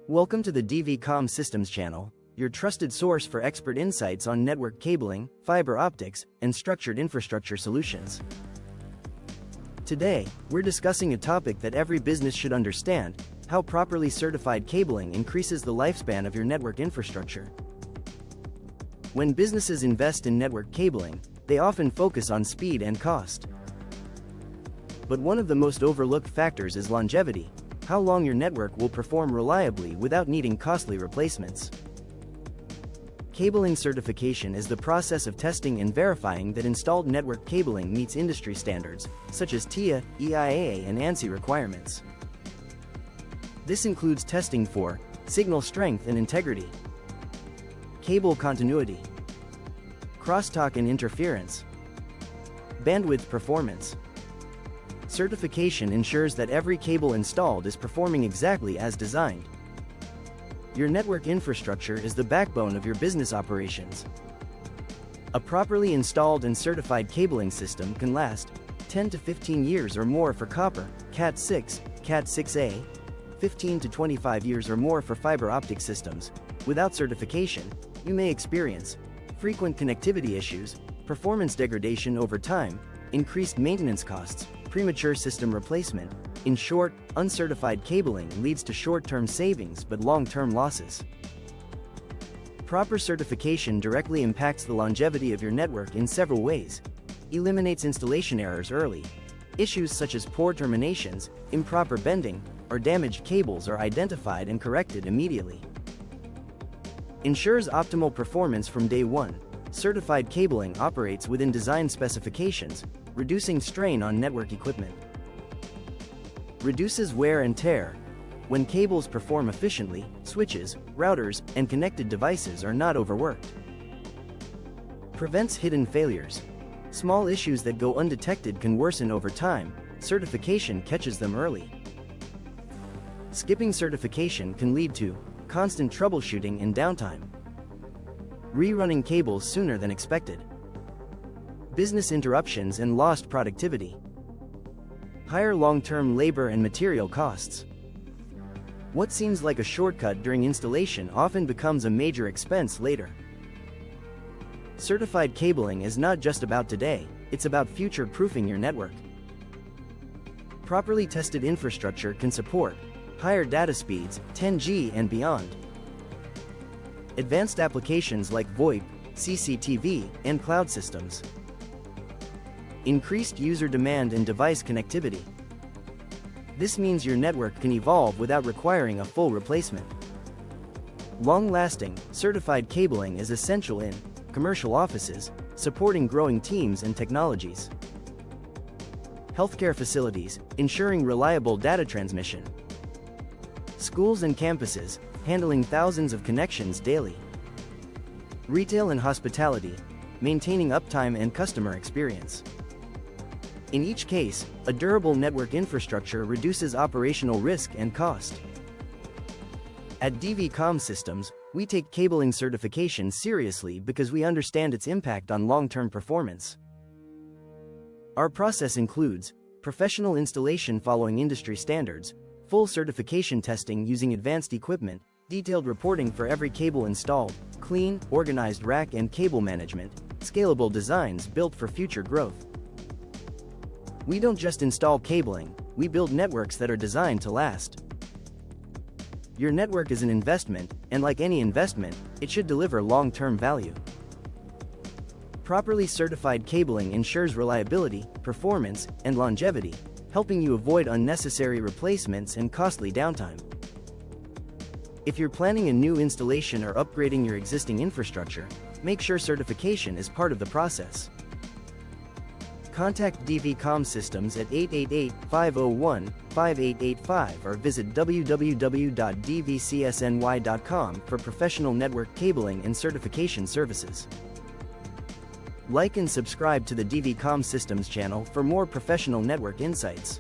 Welcome to the DV Systems channel, your trusted source for expert insights on network cabling, fiber optics, and structured infrastructure solutions. Today, we're discussing a topic that every business should understand: how properly certified cabling increases the lifespan of your network infrastructure. When businesses invest in network cabling, they often focus on speed and cost. But one of the most overlooked factors is longevity: how long your network will perform reliably without needing costly replacements. Cabling certification is the process of testing and verifying that installed network cabling meets industry standards, such as TIA, EIA and ANSI requirements. This includes testing for signal strength and integrity, cable continuity, crosstalk and interference, bandwidth performance. Certification ensures that every cable installed is performing exactly as designed. Your network infrastructure is the backbone of your business operations. A properly installed and certified cabling system can last 10 to 15 years or more for copper, Cat6, Cat6A, 15 to 25 years or more for fiber optic systems. Without certification, you may experience frequent connectivity issues, performance degradation over time, increased maintenance costs, premature system replacement. In short, uncertified cabling leads to short-term savings but long-term losses. Proper certification directly impacts the longevity of your network in several ways. Eliminates installation errors early. Issues such as poor terminations, improper bending, or damaged cables are identified and corrected immediately. Ensures optimal performance from day one. Certified cabling operates within design specifications, reducing strain on network equipment. Reduces wear and tear. When cables perform efficiently, switches, routers, and connected devices are not overworked. Prevents hidden failures. Small issues that go undetected can worsen over time. Certification catches them early. Skipping certification can lead to constant troubleshooting and downtime. Rerunning cables sooner than expected. Business interruptions and lost productivity. Higher long-term labor and material costs. What seems like a shortcut during installation often becomes a major expense later. Certified cabling is not just about today, it's about future-proofing your network. Properly tested infrastructure can support higher data speeds, 10G and beyond. Advanced applications like VoIP, CCTV, and cloud systems. Increased user demand and device connectivity. This means your network can evolve without requiring a full replacement. Long-lasting, certified cabling is essential in commercial offices, supporting growing teams and technologies. Healthcare facilities, ensuring reliable data transmission. Schools and campuses, handling thousands of connections daily. Retail and hospitality, maintaining uptime and customer experience. In each case, a durable network infrastructure reduces operational risk and cost. At DV Systems, we take cabling certification seriously because we understand its impact on long-term performance. Our process includes professional installation following industry standards, full certification testing using advanced equipment, detailed reporting for every cable installed, clean, organized rack and cable management, scalable designs built for future growth. We don't just install cabling, we build networks that are designed to last. Your network is an investment, and like any investment, it should deliver long-term value. Properly certified cabling ensures reliability, performance, and longevity, helping you avoid unnecessary replacements and costly downtime. If you're planning a new installation or upgrading your existing infrastructure, make sure certification is part of the process. Contact DV Systems at 888-501-5885 or visit www.dvcsny.com for professional network cabling and certification services. Like and subscribe to the DV Systems channel for more professional network insights.